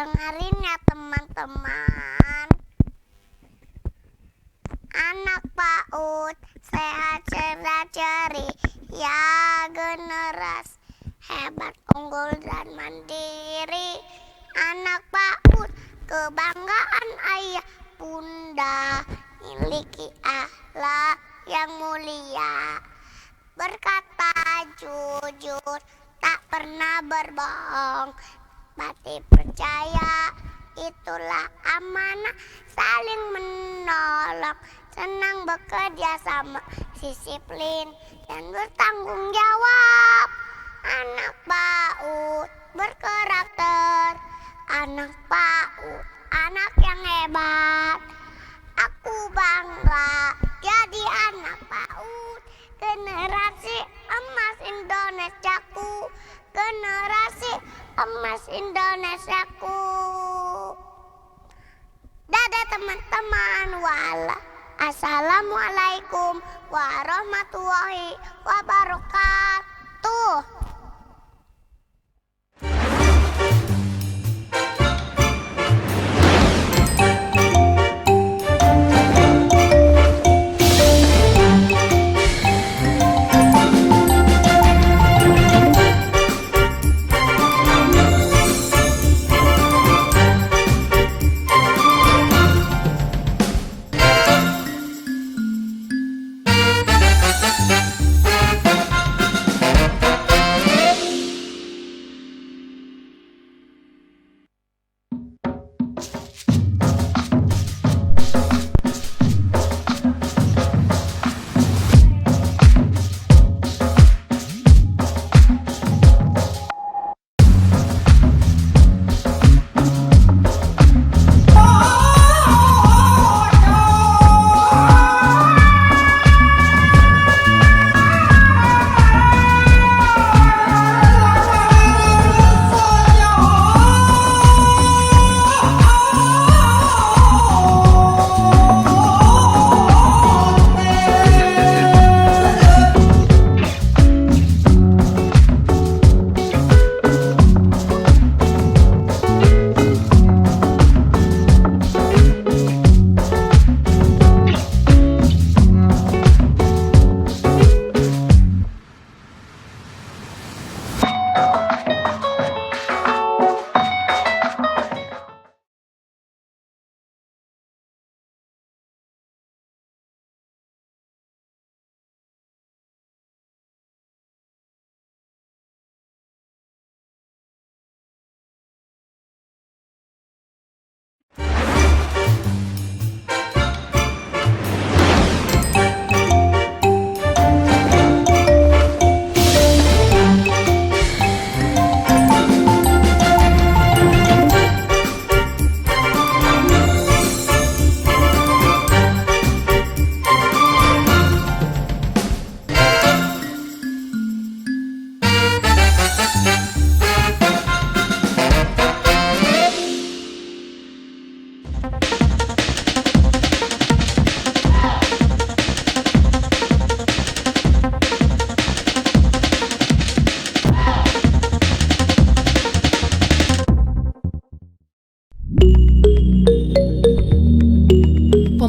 Dengerin ya teman-teman. Anak PAUD sehat, cerdas, ceria, generasi hebat, unggul dan mandiri. Anak PAUD kebanggaan ayah bunda, miliki akhlak yang mulia. Berkata jujur, tak pernah berbohong, pasti percaya, itulah amanah, saling menolong, senang bekerja sama, disiplin dan bertanggung jawab. Anak PAUD berkarakter, anak PAUD anak yang hebat. Aku bangga jadi anak PAUD, generasi emas Indonesiaku, generasi emas Indonesiaku. Dadah teman-teman, assalamualaikum warahmatullahi wabarakatuh.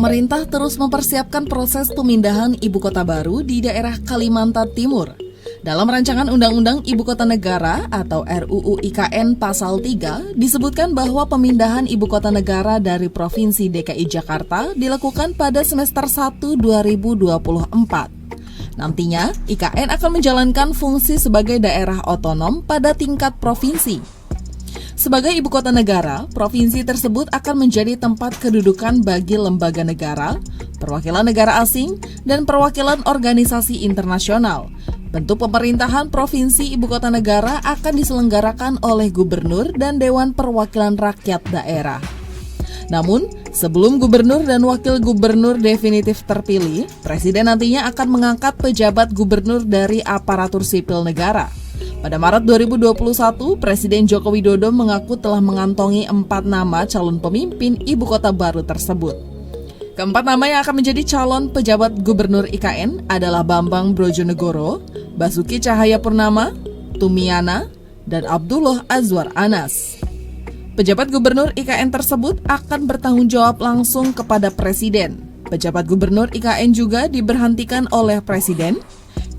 Pemerintah terus mempersiapkan proses pemindahan ibu kota baru di daerah Kalimantan Timur. Dalam rancangan Undang-Undang Ibu Kota Negara atau RUU IKN Pasal 3 disebutkan bahwa pemindahan ibu kota negara dari Provinsi DKI Jakarta dilakukan pada semester 1 2024. Nantinya, IKN akan menjalankan fungsi sebagai daerah otonom pada tingkat provinsi. Sebagai ibu kota negara, provinsi tersebut akan menjadi tempat kedudukan bagi lembaga negara, perwakilan negara asing, dan perwakilan organisasi internasional. Bentuk pemerintahan provinsi ibu kota negara akan diselenggarakan oleh gubernur dan Dewan Perwakilan Rakyat Daerah. Namun, sebelum gubernur dan wakil gubernur definitif terpilih, Presiden nantinya akan mengangkat pejabat gubernur dari aparatur sipil negara. Pada Maret 2021, Presiden Joko Widodo mengaku telah mengantongi 4 nama calon pemimpin ibu kota baru tersebut. Keempat nama yang akan menjadi calon pejabat gubernur IKN adalah Bambang Brojonegoro, Basuki Cahayapurnama, Tumiana, dan Abdullah Azwar Anas. Pejabat gubernur IKN tersebut akan bertanggung jawab langsung kepada Presiden. Pejabat gubernur IKN juga diberhentikan oleh Presiden.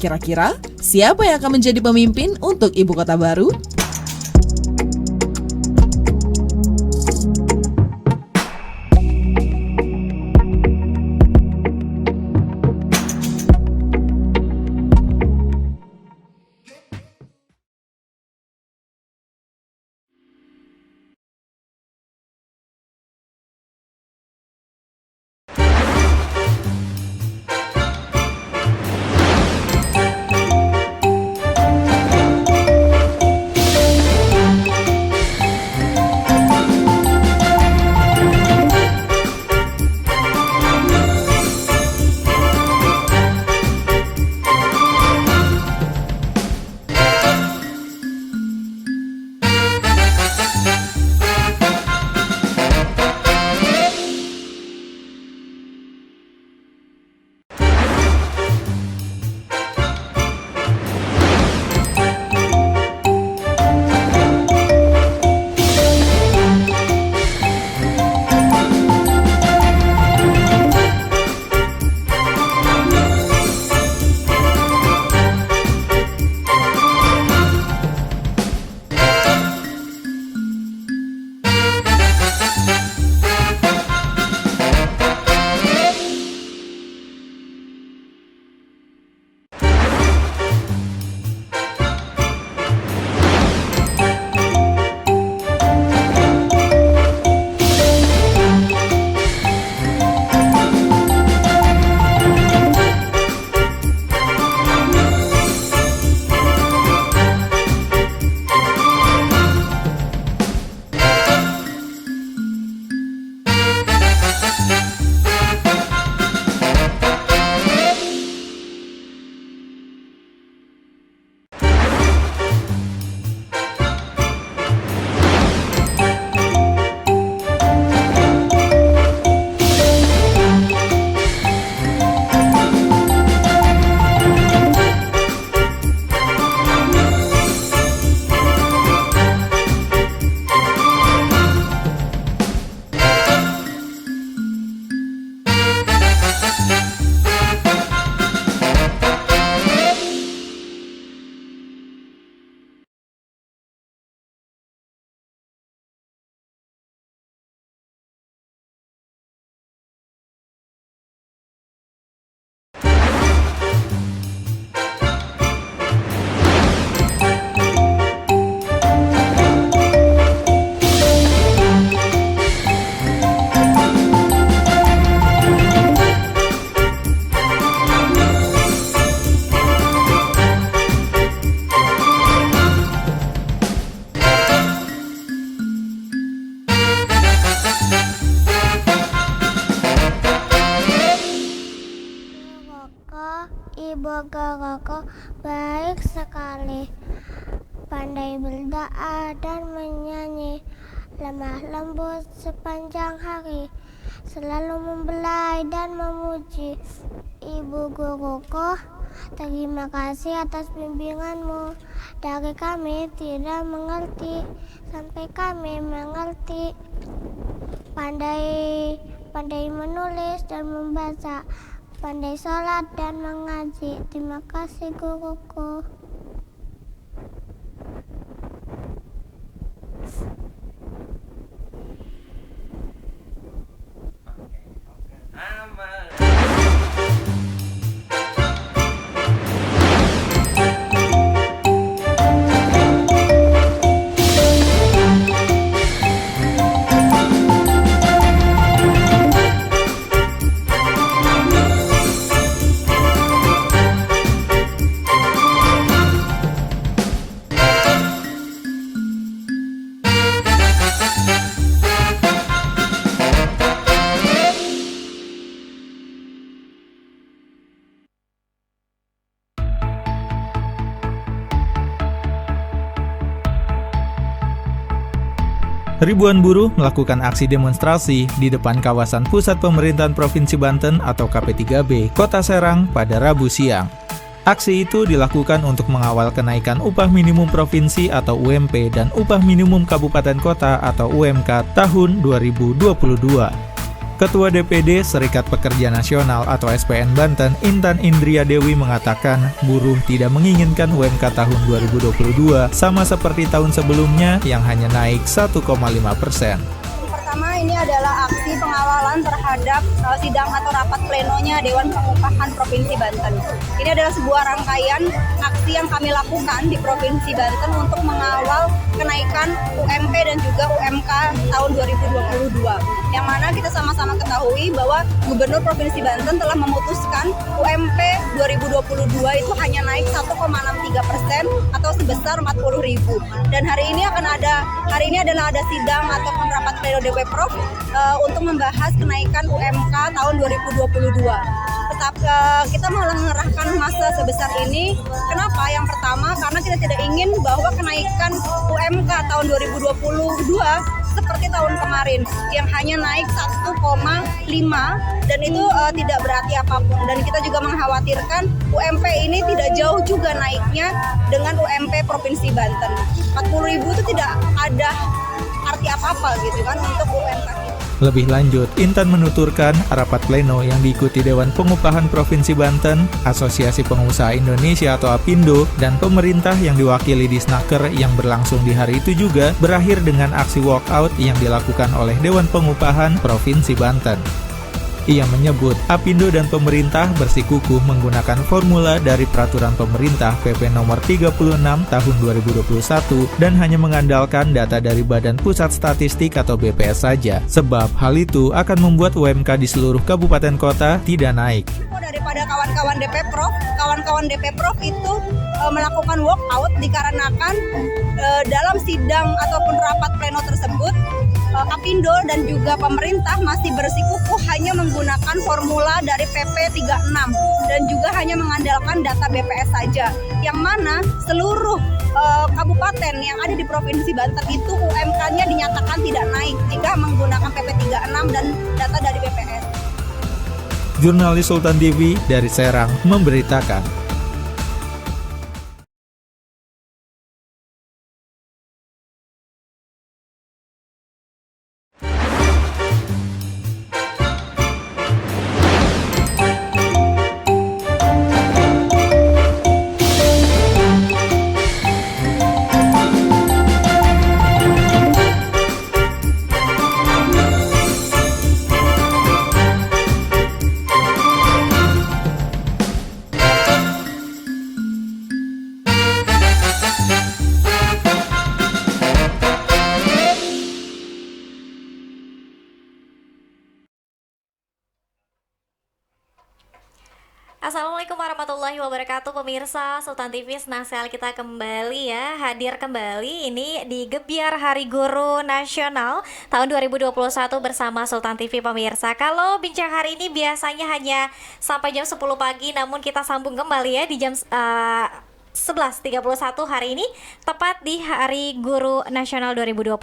Kira-kira siapa yang akan menjadi pemimpin untuk ibu kota baru? Ibu Gogoko baik sekali, pandai berdoa dan menyanyi, lemah lembut sepanjang hari, selalu membelai dan memuji. Ibu Gogoko, terima kasih atas bimbinganmu. Dari kami tidak mengerti, sampai kami mengerti. Pandai menulis dan membaca, pandai sholat dan mengaji. Terima kasih guruku. Ribuan buruh melakukan aksi demonstrasi di depan kawasan Pusat Pemerintahan Provinsi Banten atau KP3B, Kota Serang pada Rabu siang. Aksi itu dilakukan untuk mengawal kenaikan upah minimum provinsi atau UMP dan upah minimum kabupaten kota atau UMK tahun 2022. Ketua DPD Serikat Pekerja Nasional atau SPN Banten, Intan Indria Dewi mengatakan buruh tidak menginginkan UMK tahun 2022 sama seperti tahun sebelumnya yang hanya naik 1,5%. Pertama, ini adalah aksi pengawalan terhadap sidang atau rapat plenonya Dewan Pengupahan Provinsi Banten. Ini adalah sebuah rangkaian aksi yang kami lakukan di Provinsi Banten untuk mengawal kenaikan UMP dan juga UMK tahun 2022. Yang mana kita sama-sama ketahui bahwa Gubernur Provinsi Banten telah memutuskan UMP 2022 itu hanya naik 1,63% atau sebesar 40.000. Dan hari ini adalah ada sidang ataupun rapat pleno DPProv untuk membahas kenaikan UMK tahun 2022. Tetap kita mau mengerahkan massa sebesar ini. Kenapa? Yang pertama karena kita tidak ingin bahwa kenaikan UMK tahun 2022 seperti tahun kemarin yang hanya naik 1,5 dan itu tidak berarti apapun, dan kita juga mengkhawatirkan UMP ini tidak jauh juga naiknya dengan UMP Provinsi Banten. 40.000 itu tidak ada arti apa-apa gitu kan untuk UMK. Lebih lanjut, Intan menuturkan rapat pleno yang diikuti Dewan Pengupahan Provinsi Banten, Asosiasi Pengusaha Indonesia atau APindo, dan pemerintah yang diwakili di Snaker yang berlangsung di hari itu juga berakhir dengan aksi walkout yang dilakukan oleh Dewan Pengupahan Provinsi Banten. Ia menyebut APindo dan pemerintah bersikukuh menggunakan formula dari peraturan pemerintah PP nomor 36 tahun 2021 dan hanya mengandalkan data dari Badan Pusat Statistik atau BPS saja, sebab hal itu akan membuat UMK di seluruh kabupaten kota tidak naik. Daripada kawan-kawan DPProv itu melakukan walkout dikarenakan dalam sidang ataupun rapat pleno tersebut APindo dan juga pemerintah masih bersikukuh hanya menggunakan formula dari PP 36 dan juga hanya mengandalkan data BPS saja, yang mana seluruh kabupaten yang ada di Provinsi Banten itu UMK-nya dinyatakan tidak naik jika menggunakan PP 36 dan data dari BPS. Jurnalis Sultan TV dari Serang memberitakan. Assalamualaikum warahmatullahi wabarakatuh, pemirsa Sultan TV. Senang sekali kita kembali hadir kembali ini di Gebyar Hari Guru Nasional tahun 2021 bersama Sultan TV, pemirsa. Kalau bincang hari ini biasanya hanya sampai jam 10 pagi, namun kita sambung kembali di jam 11.31 hari ini, tepat di Hari Guru Nasional 2021.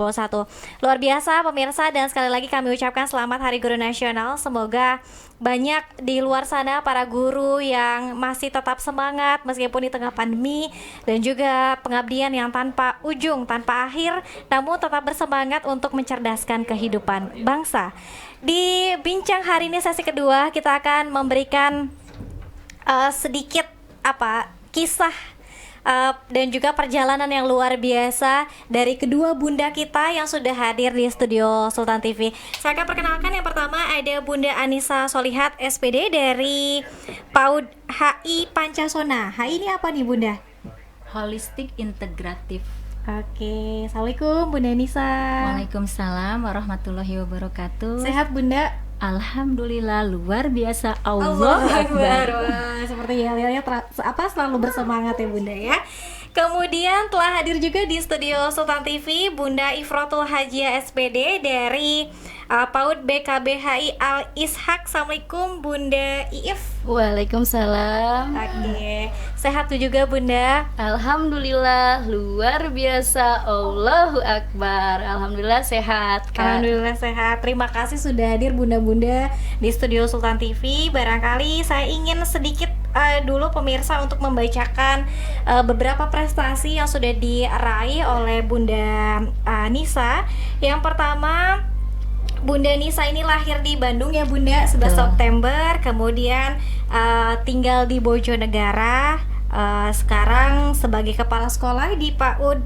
Luar biasa pemirsa, dan sekali lagi kami ucapkan selamat Hari Guru Nasional. Semoga banyak di luar sana para guru yang masih tetap semangat meskipun di tengah pandemi, dan juga pengabdian yang tanpa ujung, tanpa akhir, namun tetap bersemangat untuk mencerdaskan kehidupan bangsa. Di bincang hari ini sesi kedua, kita akan memberikan sedikit kisah dan juga perjalanan yang luar biasa dari kedua bunda kita yang sudah hadir di studio Sultan TV. Saya akan perkenalkan, yang pertama ada Bunda Anissa Solihat SPD dari PAUD HI Pancasona. HI ini apa nih Bunda? Holistik Integratif. Oke, Assalamualaikum Bunda Anissa. Waalaikumsalam warahmatullahi wabarakatuh. Sehat Bunda? Alhamdulillah, luar biasa. Allahu Akbar. Seperti halnya selalu bersemangat ya Bunda ya. Kemudian telah hadir juga di studio Sultan TV Bunda Ifrotul Hajia SPD dari PAUD BKBHI Al Ishak. Assalamualaikum Bunda Iif. Waalaikumsalam. Oke, sehat juga Bunda? Alhamdulillah, luar biasa. Allahu Akbar. Alhamdulillah sehat, Kak. Alhamdulillah sehat. Terima kasih sudah hadir bunda-bunda di studio Sultan TV. Barangkali saya ingin sedikit dulu pemirsa untuk membacakan beberapa prestasi yang sudah diraih oleh Bunda Nisa. Yang pertama, Bunda Nisa ini lahir di Bandung ya Bunda, 11 September, kemudian tinggal di Bojonegara. Sekarang sebagai kepala sekolah di PAUD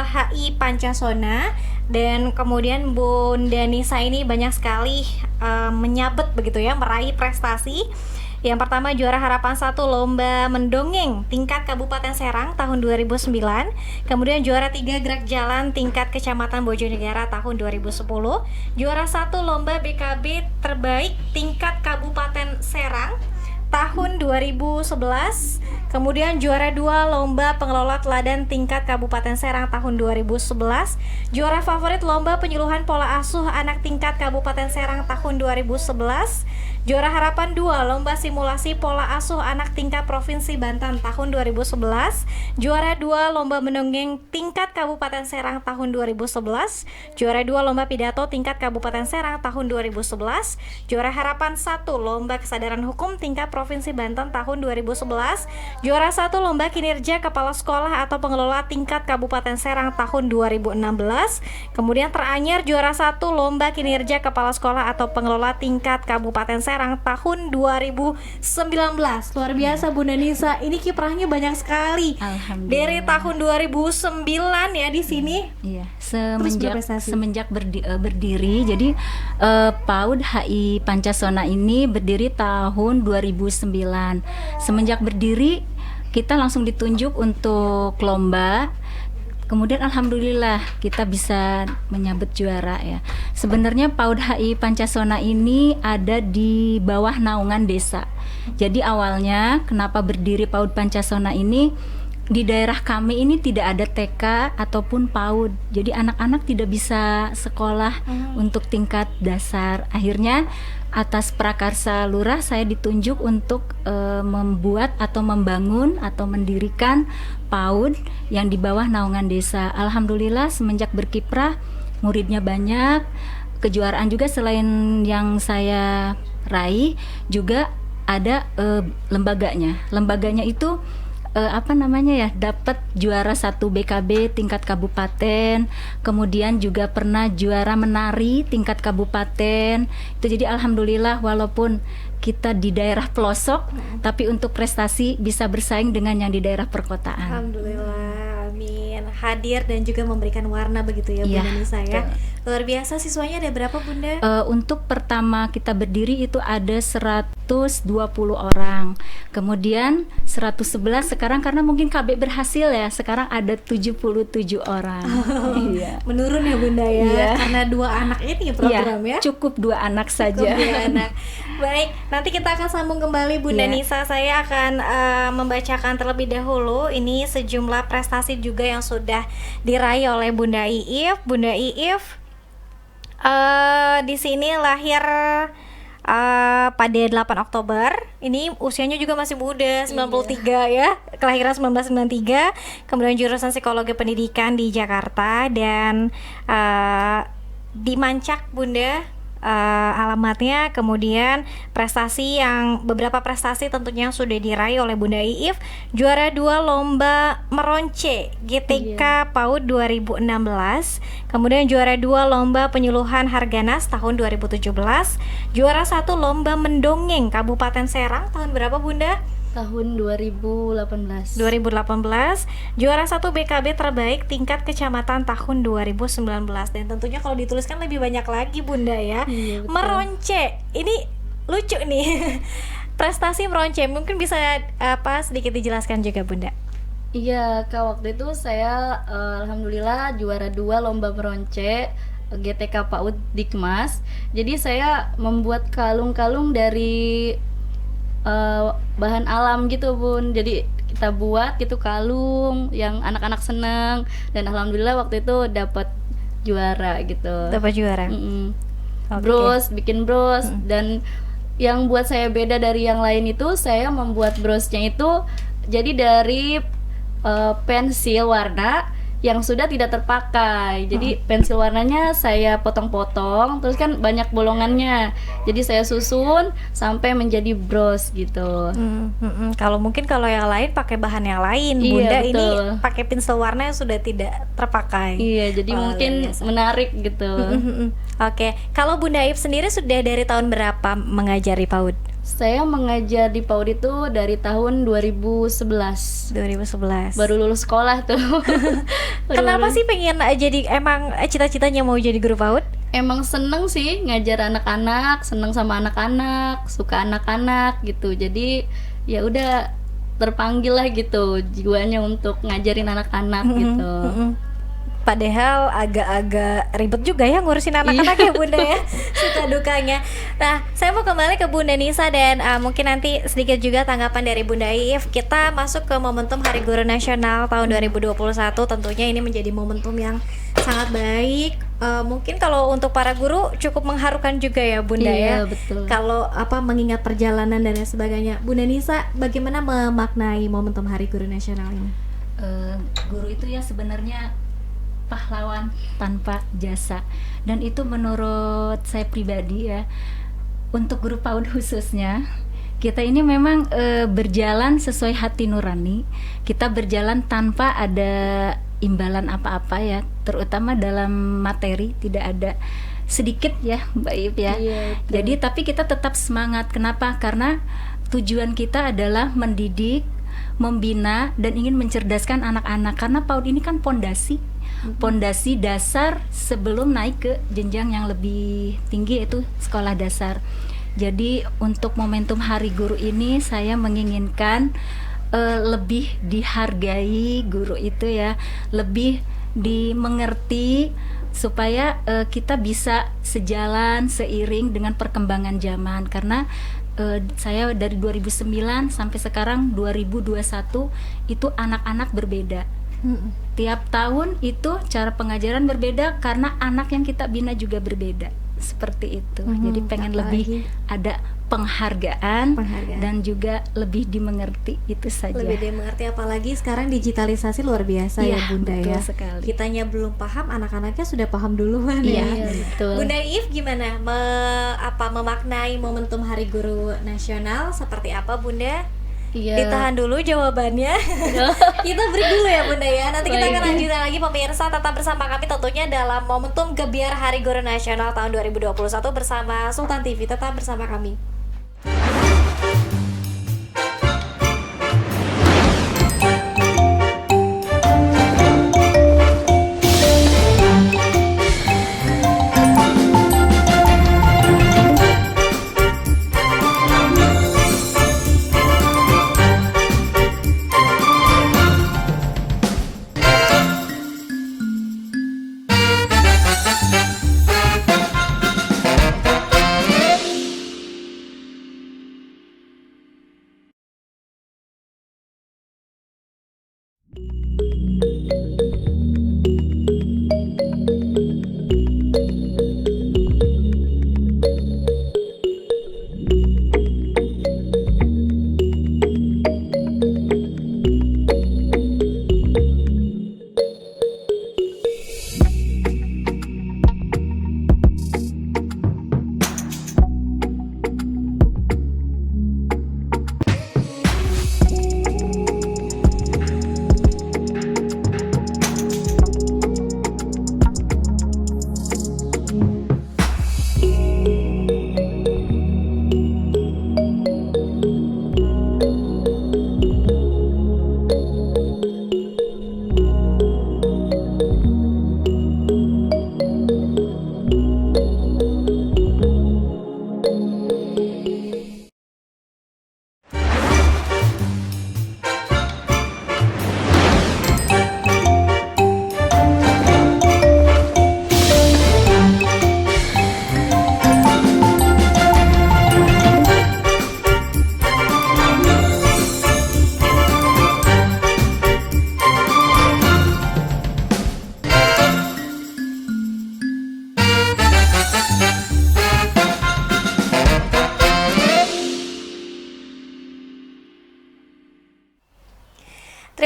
HI Pancasona. Dan kemudian Bunda Nisa ini banyak sekali menyabet begitu ya, meraih prestasi. Yang pertama, juara Harapan 1 Lomba Mendongeng tingkat Kabupaten Serang tahun 2009. Kemudian juara 3 Gerak Jalan tingkat Kecamatan Bojonegara tahun 2010. Juara 1 Lomba BKB Terbaik tingkat Kabupaten Serang tahun 2011. Kemudian juara 2 Lomba Pengelola Teladan tingkat Kabupaten Serang tahun 2011. Juara favorit Lomba Penyuluhan Pola Asuh Anak tingkat Kabupaten Serang tahun 2011. Juara Harapan 2 Lomba Simulasi Pola Asuh Anak tingkat Provinsi Banten tahun 2011. Juara 2 Lomba Mendongeng tingkat Kabupaten Serang tahun 2011. Juara 2 Lomba Pidato tingkat Kabupaten Serang tahun 2011. Juara Harapan 1 Lomba Kesadaran Hukum tingkat Provinsi Banten tahun 2011. Juara 1 Lomba Kinerja Kepala Sekolah atau Pengelola tingkat Kabupaten Serang tahun 2016. Kemudian teranyar juara 1 Lomba Kinerja Kepala Sekolah atau Pengelola tingkat Kabupaten Serang tahun 2019. Luar biasa Bunda Nisa, ini kiprahnya banyak sekali. Alhamdulillah. Dari tahun 2009 ya di sini. Iya, Terus berprestasi. semenjak berdiri. Jadi PAUD HI Pancasona ini berdiri tahun 2009. Semenjak berdiri kita langsung ditunjuk untuk lomba. Kemudian alhamdulillah kita bisa menyabet juara ya. Sebenarnya PAUD HI Pancasona ini ada di bawah naungan desa. Jadi awalnya kenapa berdiri PAUD Pancasona ini, di daerah kami ini tidak ada TK ataupun PAUD. Jadi anak-anak tidak bisa sekolah untuk tingkat dasar. Akhirnya atas prakarsa lurah saya ditunjuk untuk membuat atau membangun atau mendirikan PAUD yang di bawah naungan desa. Alhamdulillah semenjak berkiprah muridnya banyak. Kejuaraan juga selain yang saya raih juga ada lembaganya. Lembaganya itu dapat juara 1 BKB tingkat kabupaten, kemudian juga pernah juara menari tingkat kabupaten. Itu jadi alhamdulillah walaupun kita di daerah pelosok, tapi untuk prestasi bisa bersaing dengan yang di daerah perkotaan. Alhamdulillah, amin. Hadir dan juga memberikan warna begitu ya Bunda Nisa ya. Luar biasa. Siswanya ada berapa Bunda? Untuk pertama kita berdiri itu ada 120 orang. Kemudian 111 sekarang karena mungkin KB berhasil ya, sekarang ada 77 orang. Iya. Menurun ya Bunda ya, Iya. karena 2 anak ini program ya. Cukup 2 anak saja. Cukup 2 anak. Baik, nanti kita akan sambung kembali Bunda Nisa. Saya akan membacakan terlebih dahulu ini sejumlah prestasi juga yang sudah diraih oleh Bunda Iif. Bunda Iif di sini lahir pada 8 Oktober. Ini usianya juga masih muda, 93 ya. Kelahiran 1993. Kemudian jurusan Psikologi Pendidikan di Jakarta dan di Mancak Bunda alamatnya. Kemudian beberapa prestasi tentunya yang sudah diraih oleh Bunda Iif. Juara 2 Lomba Meronce GTK PAUD 2016. Kemudian juara 2 Lomba Penyuluhan Harganas tahun 2017. Juara 1 Lomba Mendongeng Kabupaten Serang tahun berapa Bunda? Tahun 2018. Juara 1 BKB Terbaik tingkat Kecamatan tahun 2019. Dan tentunya kalau dituliskan lebih banyak lagi Bunda ya. Iya, betul. Meronce, ini lucu nih. Prestasi meronce, mungkin bisa sedikit dijelaskan juga Bunda? Iya, Kak, waktu itu saya alhamdulillah juara 2 lomba meronce GTK PAUD Dikmas. Jadi saya membuat kalung-kalung dari bahan alam gitu Bun. Jadi kita buat gitu kalung yang anak-anak seneng, dan alhamdulillah waktu itu dapat juara gitu. Dapat juara. Bros, bikin bros. Dan yang buat saya beda dari yang lain itu saya membuat brosnya itu jadi dari pensil warna yang sudah tidak terpakai. Jadi pensil warnanya saya potong-potong, terus kan banyak bolongannya. Jadi saya susun sampai menjadi bros gitu. Kalau mungkin kalau yang lain pakai bahan yang lain, Iya, Bunda betul. ini pakai pinsel warna yang sudah tidak terpakai. Iya, jadi Wah, mungkin luar biasa. menarik gitu. Oke, kalau Bunda Ip sendiri sudah dari tahun berapa mengajari PAUD? Saya mengajar di PAUD itu dari tahun 2011. 2011. Baru lulus sekolah tuh. Baru Kenapa lulus. sih pengen jadi emang cita-citanya mau jadi guru PAUD? Emang seneng sih ngajar anak-anak, seneng sama anak-anak, suka anak-anak gitu. Jadi ya udah terpanggil lah gitu jiwanya untuk ngajarin anak-anak gitu. Padahal agak-agak ribet juga ya ngurusin anak-anak ya Bunda ya, suka dukanya. Nah, saya mau kembali ke Bunda Nisa dan mungkin nanti sedikit juga tanggapan dari Bunda If. Kita masuk ke momentum Hari Guru Nasional tahun 2021. Tentunya ini menjadi momentum yang sangat baik. Mungkin kalau untuk para guru cukup mengharukan juga ya Bunda ya. Iya, betul. Kalau mengingat perjalanan dan lain sebagainya. Bunda Nisa, bagaimana memaknai momentum Hari Guru Nasional ini? Guru itu ya sebenarnya pahlawan tanpa jasa, dan itu menurut saya pribadi ya, untuk guru PAUD khususnya kita ini memang berjalan sesuai hati nurani, kita berjalan tanpa ada imbalan apa-apa ya, terutama dalam materi tidak ada sedikit ya Mbak Ip ya. Iya, betul. Jadi tapi kita tetap semangat. Kenapa? Karena tujuan kita adalah mendidik, membina dan ingin mencerdaskan anak-anak, karena PAUD ini kan pondasi dasar sebelum naik ke jenjang yang lebih tinggi, yaitu sekolah dasar. Jadi untuk momentum Hari Guru ini saya menginginkan lebih dihargai guru itu ya, lebih dimengerti supaya kita bisa sejalan seiring dengan perkembangan zaman. Karena saya dari 2009 sampai sekarang 2021 itu anak-anak berbeda. Tiap tahun itu cara pengajaran berbeda karena anak yang kita bina juga berbeda. Seperti itu. Jadi pengen lebih ada penghargaan dan juga lebih dimengerti, itu saja. Lebih dimengerti, apalagi sekarang digitalisasi luar biasa ya Bunda betul ya. sekali. Kitanya belum paham, anak-anaknya sudah paham duluan Iya, ya. betul. Bunda If gimana memaknai momentum Hari Guru Nasional seperti apa Bunda? Iya. Ditahan dulu jawabannya. Kita break dulu ya Bunda ya. Nanti kita akan lanjutkan lagi pemirsa, tetap bersama kami tentunya dalam momentum Gebiar Hari Guru Nasional tahun 2021 bersama Sultan TV. Tetap bersama kami.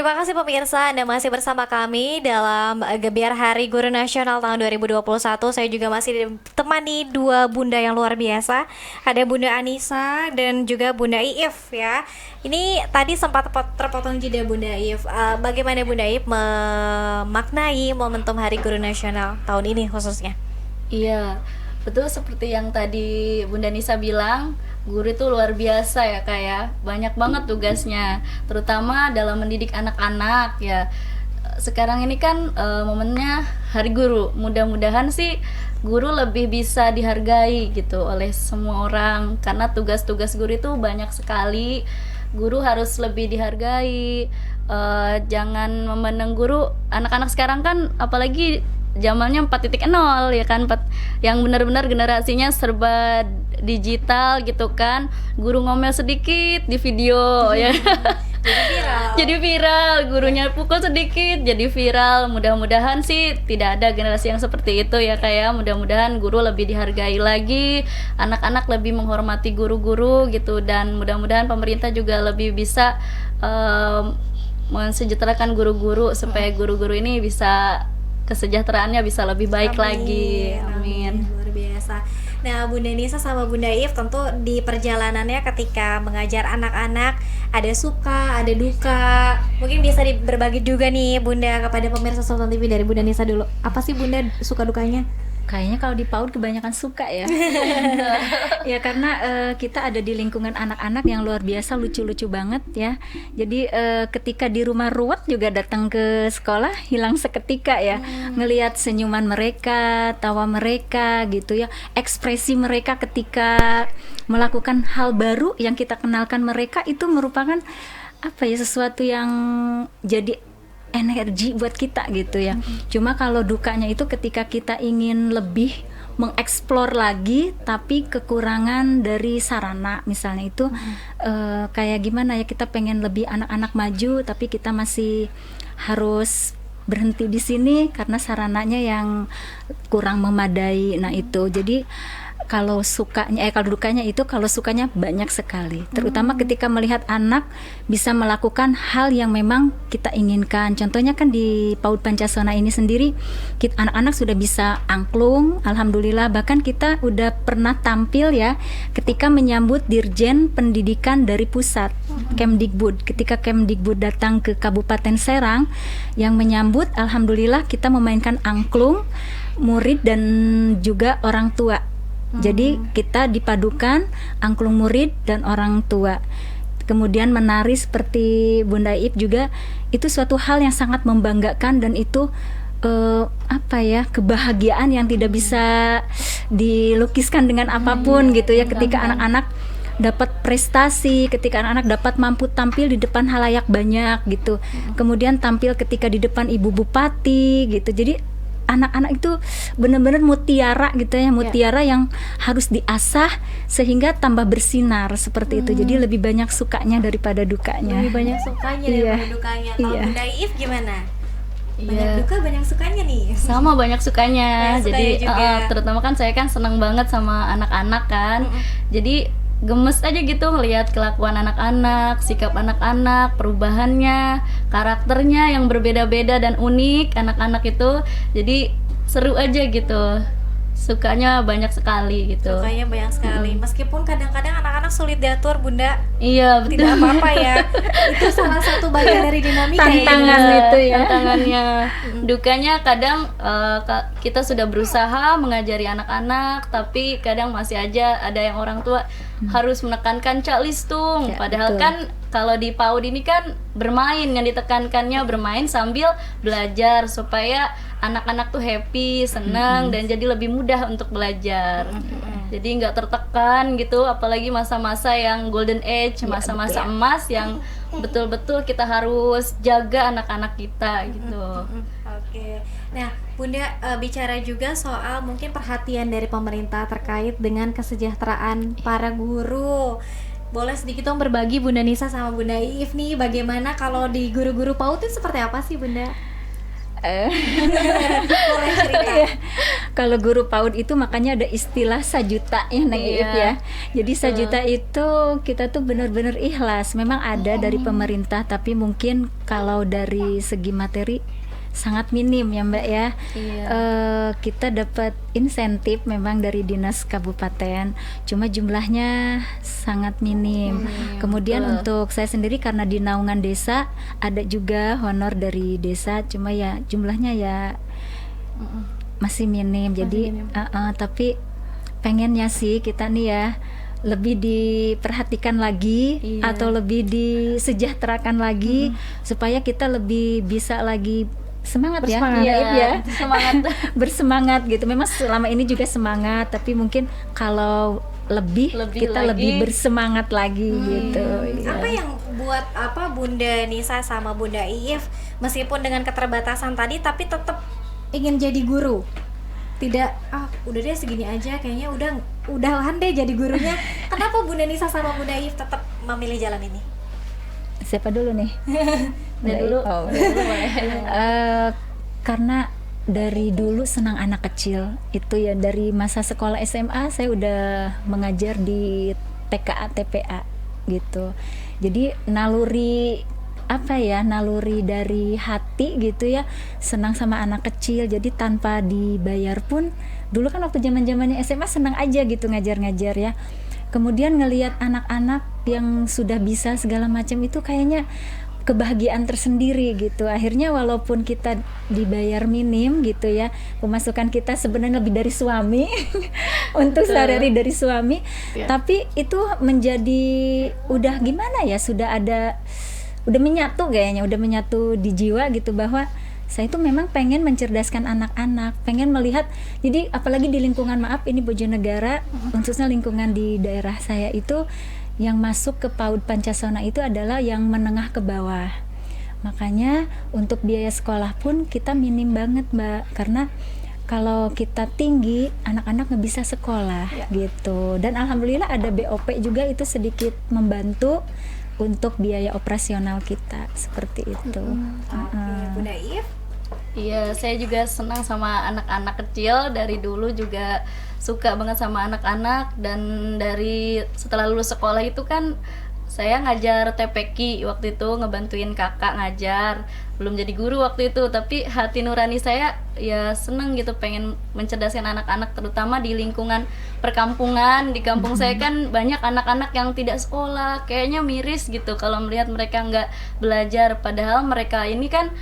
Terima kasih pemirsa, Anda masih bersama kami dalam Gebiar Hari Guru Nasional tahun 2021. Saya juga masih ditemani dua bunda yang luar biasa. Ada Bunda Anissa dan juga Bunda Iif ya. Ini tadi sempat terpotong jeda Bunda Iif. Bagaimana Bunda Iif memaknai momentum Hari Guru Nasional tahun ini khususnya? Iya, betul seperti yang tadi Bunda Nisa bilang, guru itu luar biasa ya Kak ya. Banyak banget tugasnya, terutama dalam mendidik anak-anak ya. Sekarang ini kan momennya Hari Guru. Mudah-mudahan sih guru lebih bisa dihargai gitu oleh semua orang, karena tugas-tugas guru itu banyak sekali. Guru harus lebih dihargai. Jangan memandang guru, anak-anak sekarang kan apalagi zamannya 4.0 ya kan, yang benar-benar generasinya serba digital gitu kan. Guru ngomel sedikit di video ya jadi viral, gurunya pukul sedikit jadi viral. Mudah-mudahan sih tidak ada generasi yang seperti itu ya kayak. Mudah-mudahan guru lebih dihargai lagi, anak-anak lebih menghormati guru-guru gitu, dan mudah-mudahan pemerintah juga lebih bisa mensejahterakan guru-guru supaya guru-guru ini bisa kesejahteraannya bisa lebih baik lagi. Amin. Luar biasa. Nah, Bunda Nisa sama Bunda Iif tentu di perjalanannya ketika mengajar anak-anak ada suka, ada duka. Mungkin bisa berbagi juga nih Bunda kepada pemirsa Sultan TV. Dari Bunda Nisa dulu. Apa sih Bunda suka dukanya? Kayaknya kalau di PAUD kebanyakan suka ya. Ya karena kita ada di lingkungan anak-anak yang luar biasa, lucu-lucu banget ya. Jadi ketika di rumah ruwet juga datang ke sekolah hilang seketika ya. Ngelihat senyuman mereka, tawa mereka gitu ya, ekspresi mereka ketika melakukan hal baru yang kita kenalkan mereka, itu merupakan apa ya, sesuatu yang jadi energi buat kita gitu ya. Cuma kalau dukanya itu ketika kita ingin lebih mengeksplor lagi tapi kekurangan dari sarana misalnya itu. Kayak gimana ya, kita pengen lebih anak-anak maju tapi kita masih harus berhenti di sini karena sarananya yang kurang memadai. Nah itu jadi kalau sukanya kalau dukanya itu, kalau sukanya banyak sekali, terutama ketika melihat anak bisa melakukan hal yang memang kita inginkan. Contohnya kan di PAUD Pancasona ini sendiri anak-anak sudah bisa angklung, alhamdulillah. Bahkan kita udah pernah tampil ya ketika menyambut Dirjen Pendidikan dari pusat, Kemdikbud. Ketika Kemdikbud datang ke Kabupaten Serang yang menyambut, alhamdulillah kita memainkan angklung, murid dan juga orang tua. Jadi kita dipadukan angklung murid dan orang tua. Kemudian menari seperti Bunda Iif juga, itu suatu hal yang sangat membanggakan, dan itu apa ya, kebahagiaan yang tidak bisa dilukiskan dengan apapun gitu ya. Ketika anak-anak dapat prestasi, ketika anak-anak dapat mampu tampil di depan halayak banyak gitu. Kemudian tampil ketika di depan Ibu Bupati gitu. Jadi anak-anak itu benar-benar mutiara gitu ya, mutiara yang harus diasah sehingga tambah bersinar seperti itu. Jadi lebih banyak sukanya daripada dukanya. Lebih banyak sukanya daripada dukanya. Kalau Bunda Iif gimana? Banyak duka, banyak sukanya nih. Sama banyak sukanya. Jadi terutama kan saya kan senang banget sama anak-anak kan. Jadi gemes aja gitu ngelihat kelakuan anak-anak, sikap anak-anak, perubahannya, karakternya yang berbeda-beda dan unik anak-anak itu. Jadi seru aja gitu. Sukanya banyak sekali gitu. Sukanya banyak sekali. Meskipun kadang-kadang anak-anak sulit diatur, Bunda. Iya, betul. Tidak apa-apa ya. Itu salah satu bagian dari dinamika tantangan ya, itu ya. Tantangannya. Dukanya kadang kita sudah berusaha mengajari anak-anak, tapi kadang masih aja ada yang orang tua harus menekankan Cak Listung. Ya, padahal betul. kan kalau di PAUD ini kan bermain, yang ditekankannya bermain sambil belajar supaya anak-anak tuh happy, senang, dan jadi lebih mudah untuk belajar. Jadi nggak tertekan gitu, apalagi masa-masa yang golden age, masa-masa emas yang betul-betul kita harus jaga anak-anak kita gitu. Oke. Nah, Bunda bicara juga soal mungkin perhatian dari pemerintah terkait dengan kesejahteraan para guru. Boleh sedikit dong berbagi Bunda Nisa sama Bunda Iif nih, bagaimana kalau di guru-guru PAUD itu seperti apa sih Bunda? Boleh cerita. Iya. Kalau guru PAUD itu makanya ada istilah sajuta ya Neng Iip ya. Jadi sajuta itu kita tuh benar-benar ikhlas. Memang ada dari pemerintah, tapi mungkin kalau dari segi materi sangat minim ya Mbak ya. Kita dapat insentif memang dari dinas kabupaten, cuma jumlahnya sangat minim. Kemudian untuk saya sendiri karena di naungan desa ada juga honor dari desa, cuma ya jumlahnya ya masih minim. Jadi tapi pengennya sih kita nih ya lebih diperhatikan lagi atau lebih disejahterakan lagi supaya kita lebih bisa lagi semangat ya, semangat bersemangat gitu. Memang selama ini juga semangat, tapi mungkin kalau lebih kita lagi. lebih bersemangat lagi gitu. Apa yang buat Bunda Nisa sama Bunda Iif meskipun dengan keterbatasan tadi tapi tetap ingin jadi guru? Tidak, udah deh segini aja kayaknya udahan deh jadi gurunya. Kenapa Bunda Nisa sama Bunda Iif tetap memilih jalan ini? Siapa dulu nih? Dulu. Karena dari dulu senang anak kecil itu ya, dari masa sekolah SMA saya udah mengajar di TKA TPA gitu. Jadi naluri dari hati gitu ya, senang sama anak kecil. Jadi tanpa dibayar pun dulu kan waktu zaman-zamannya SMA senang aja gitu ngajar-ngajar ya. Kemudian ngelihat anak-anak yang sudah bisa segala macam itu kayaknya kebahagiaan tersendiri gitu. Akhirnya walaupun kita dibayar minim gitu ya, pemasukan kita sebenarnya lebih dari suami untuk sehari-hari dari suami, tapi itu menjadi udah gimana ya, udah menyatu di jiwa gitu, bahwa saya itu memang pengen mencerdaskan anak-anak, pengen melihat. Jadi apalagi di lingkungan, maaf ini Bojonegara, khususnya lingkungan di daerah saya itu yang masuk ke PAUD Pancasona itu adalah yang menengah ke bawah. Makanya untuk biaya sekolah pun kita minim banget Mbak, karena kalau kita tinggi anak-anak nggak bisa sekolah gitu. Dan alhamdulillah ada BOP juga, itu sedikit membantu untuk biaya operasional kita seperti itu. Bunda Iif? Iya, saya juga senang sama anak-anak kecil. Dari dulu juga suka banget sama anak-anak. Dan dari setelah lulus sekolah itu kan saya ngajar TPQ waktu itu, ngebantuin kakak ngajar. Belum jadi guru waktu itu, tapi hati nurani saya ya seneng gitu, pengen mencerdaskan anak-anak, terutama di lingkungan perkampungan. Di kampung saya kan banyak anak-anak yang tidak sekolah, kayaknya miris gitu kalau melihat mereka nggak belajar, padahal mereka ini kan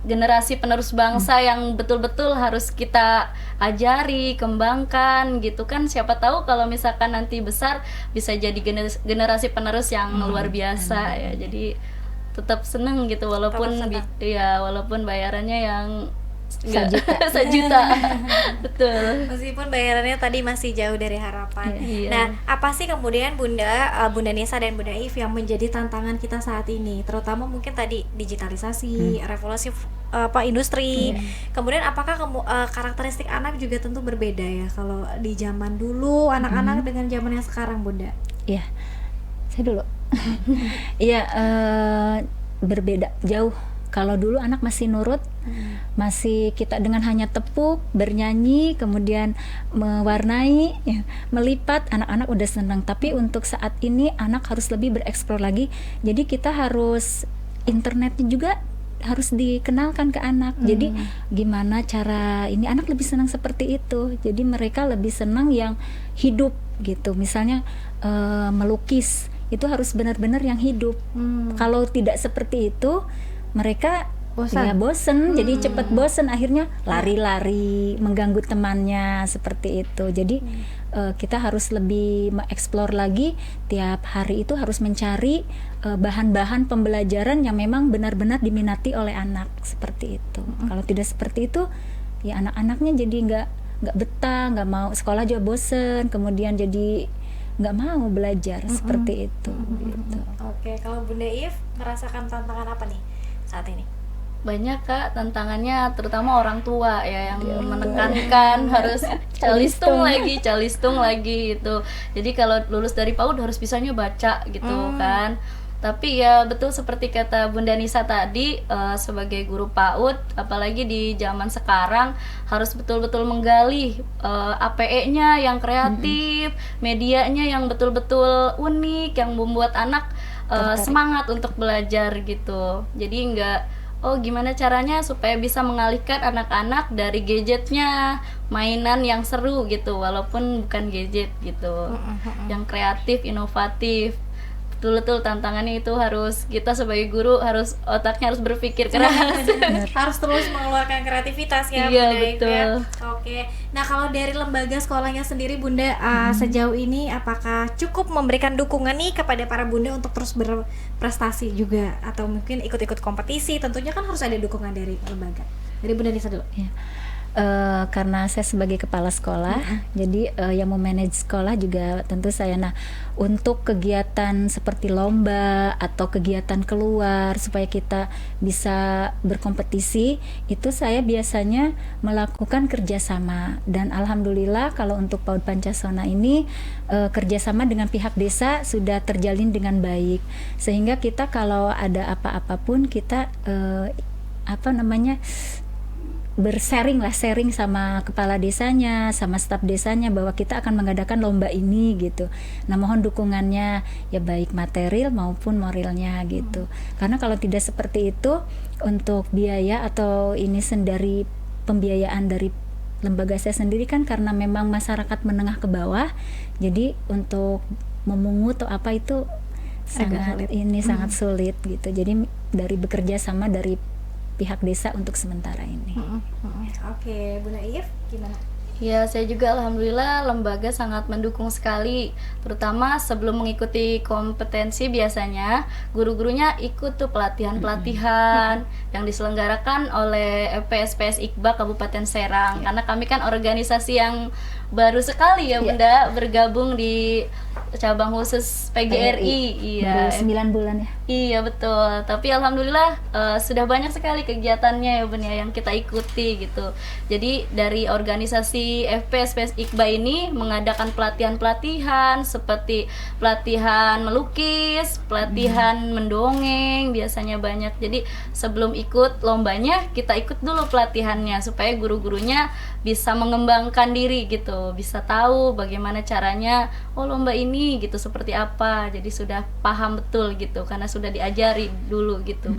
generasi penerus bangsa yang betul-betul harus kita ajari, kembangkan gitu kan. Siapa tahu kalau misalkan nanti besar bisa jadi generasi penerus yang luar biasa ya. Jadi tetap seneng gitu, walaupun walaupun bayarannya yang sejuta. Betul. Meskipun bayarannya tadi masih jauh dari harapan. Iya. Nah, apa sih kemudian Bunda Nisa dan Bunda Iif yang menjadi tantangan kita saat ini, terutama mungkin tadi digitalisasi, revolusi industri. Kemudian apakah karakteristik anak juga tentu berbeda ya, kalau di zaman dulu anak-anak dengan zaman yang sekarang, Bunda? Iya, saya dulu. Iya, berbeda jauh. Kalau dulu anak masih nurut, masih kita dengan hanya tepuk, bernyanyi, kemudian mewarnai, melipat, anak-anak udah senang. Tapi untuk saat ini anak harus lebih bereksplor lagi. Jadi kita harus, internetnya juga harus dikenalkan ke anak. Jadi gimana cara ini, anak lebih senang seperti itu. Jadi mereka lebih senang yang hidup gitu. Misalnya melukis, itu harus benar-benar yang hidup. Kalau tidak seperti itu, mereka bosen. Jadi cepat bosen, akhirnya lari-lari, mengganggu temannya seperti itu. Jadi kita harus lebih mengeksplor lagi, tiap hari itu harus mencari bahan-bahan pembelajaran yang memang benar-benar diminati oleh anak seperti itu. Kalau tidak seperti itu, ya anak-anaknya jadi nggak betah, nggak mau sekolah, juga bosen, kemudian jadi nggak mau belajar seperti itu. Gitu. Oke, kalau Bunda Iif merasakan tantangan apa nih saat ini? Banyak Kak tantangannya, terutama orang tua ya yang menekankan harus calistung lagi gitu. Jadi kalau lulus dari PAUD harus bisanya baca gitu kan. Tapi ya betul seperti kata Bunda Nisa tadi, sebagai guru PAUD, apalagi di zaman sekarang harus betul-betul menggali APE-nya yang kreatif, medianya yang betul-betul unik, yang membuat anak semangat untuk belajar gitu. Jadi gimana caranya supaya bisa mengalihkan anak-anak dari gadgetnya, mainan yang seru gitu, walaupun bukan gadget gitu, yang kreatif, inovatif. Betul-betul tantangannya itu harus kita sebagai guru otaknya harus berpikir keras. Harus terus mengeluarkan kreativitas ya, Iya, Bunda If, betul. ya. Oke. Nah, kalau dari lembaga sekolahnya sendiri Bunda, sejauh ini apakah cukup memberikan dukungan nih kepada para bunda untuk terus berprestasi juga, atau mungkin ikut-ikut kompetisi? Tentunya kan harus ada dukungan dari lembaga. Dari Bunda Nisa dulu. Ya. Karena saya sebagai kepala sekolah, jadi yang memanage sekolah juga tentu saya. Nah, untuk kegiatan seperti lomba atau kegiatan keluar supaya kita bisa berkompetisi, itu saya biasanya melakukan kerjasama. Dan alhamdulillah kalau untuk PAUD Pancasona ini kerjasama dengan pihak desa sudah terjalin dengan baik, sehingga kita kalau ada apa-apa pun kita sharing sama kepala desanya, sama staf desanya bahwa kita akan mengadakan lomba ini gitu. Nah, mohon dukungannya ya, baik material maupun moralnya gitu. Karena kalau tidak seperti itu, untuk biaya atau ini dari pembiayaan dari lembaga saya sendiri kan, karena memang masyarakat menengah ke bawah, jadi untuk memungut atau apa itu sangat sulit gitu. Jadi dari bekerja sama dari pihak desa untuk sementara ini. Oke, Bunda If gimana? Ya, saya juga alhamdulillah lembaga sangat mendukung sekali, terutama sebelum mengikuti kompetensi biasanya guru-gurunya ikut tuh pelatihan-pelatihan yang diselenggarakan oleh FPSPS Iqba Kabupaten Serang, karena kami kan organisasi yang baru sekali ya Bunda, bergabung di cabang khusus PGRI. Iya, 9 bulan ya. Iya betul, tapi alhamdulillah sudah banyak sekali kegiatannya ya Bunda yang kita ikuti gitu. Jadi dari organisasi FPSPS Iqba ini mengadakan pelatihan-pelatihan seperti pelatihan melukis, pelatihan mendongeng, biasanya banyak. Jadi sebelum ikut lombanya kita ikut dulu pelatihannya supaya guru-gurunya bisa mengembangkan diri gitu, bisa tahu bagaimana caranya lomba ini gitu seperti apa. Jadi sudah paham betul gitu karena sudah diajari dulu gitu.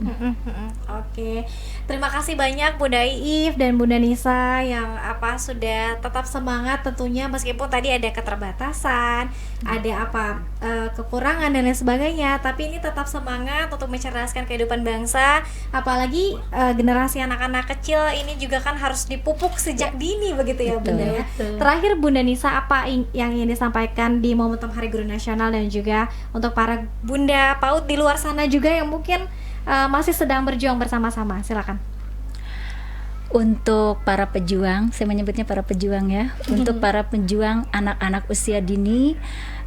Oke, terima kasih banyak Bunda If dan Bunda Nisa yang sudah tetap semangat tentunya meskipun tadi ada keterbatasan, ada kekurangan dan lain sebagainya, tapi ini tetap semangat untuk mencerdaskan kehidupan bangsa, apalagi generasi anak-anak kecil ini juga kan harus dipupuk sejak dini begitu ya Bunda ya. Terakhir Bunda Nisa, apa yang ingin disampaikan di momentum Hari Guru Nasional dan juga untuk para bunda PAUD di luar sana juga yang mungkin masih sedang berjuang bersama-sama? Silakan. Untuk para pejuang, saya menyebutnya para pejuang ya. Untuk para pejuang anak-anak usia dini,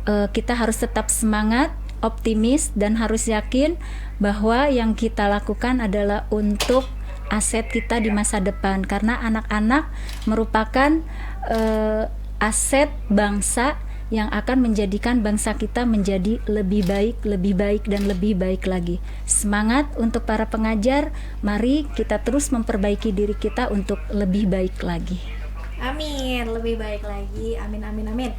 kita harus tetap semangat, optimis, dan harus yakin bahwa yang kita lakukan adalah untuk aset kita di masa depan. Karena anak-anak merupakan aset bangsa yang akan menjadikan bangsa kita menjadi lebih baik, dan lebih baik lagi. Semangat untuk para pengajar, mari kita terus memperbaiki diri kita untuk lebih baik lagi. Amin, lebih baik lagi. Amin, amin, amin.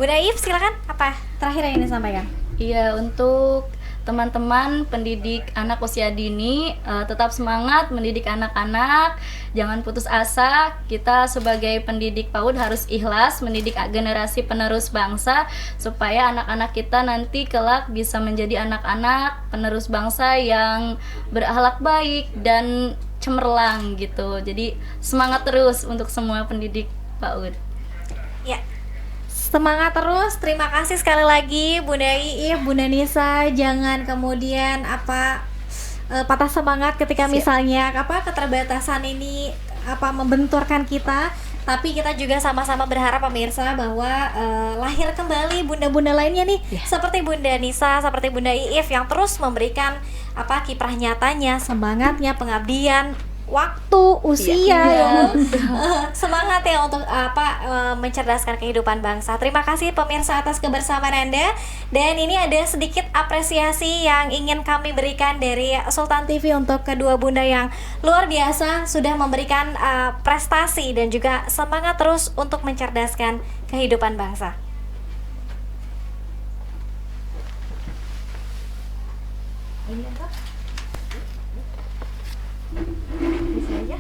Bunda If, silakan, apa terakhir yang ingin disampaikan? Iya, untuk teman-teman pendidik anak usia dini, tetap semangat mendidik anak-anak, jangan putus asa. Kita sebagai pendidik PAUD harus ikhlas mendidik generasi penerus bangsa supaya anak-anak kita nanti kelak bisa menjadi anak-anak penerus bangsa yang berakhlak baik dan cemerlang gitu. Jadi semangat terus untuk semua pendidik PAUD. Ya, semangat terus. Terima kasih sekali lagi Bunda If, Bunda Nisa. Jangan kemudian patah semangat ketika misalnya keterbatasan ini membenturkan kita. Tapi kita juga sama-sama berharap pemirsa bahwa lahir kembali bunda-bunda lainnya nih, seperti Bunda Nisa, seperti Bunda If yang terus memberikan kiprah nyatanya, semangatnya, pengabdian waktu, usia ya. Semangat ya untuk mencerdaskan kehidupan bangsa. Terima kasih pemirsa atas kebersamaan Anda. Dan ini ada sedikit apresiasi yang ingin kami berikan dari Sultan TV untuk kedua bunda yang luar biasa sudah memberikan prestasi dan juga semangat terus untuk mencerdaskan kehidupan bangsa. Ini apa? Bisa aja.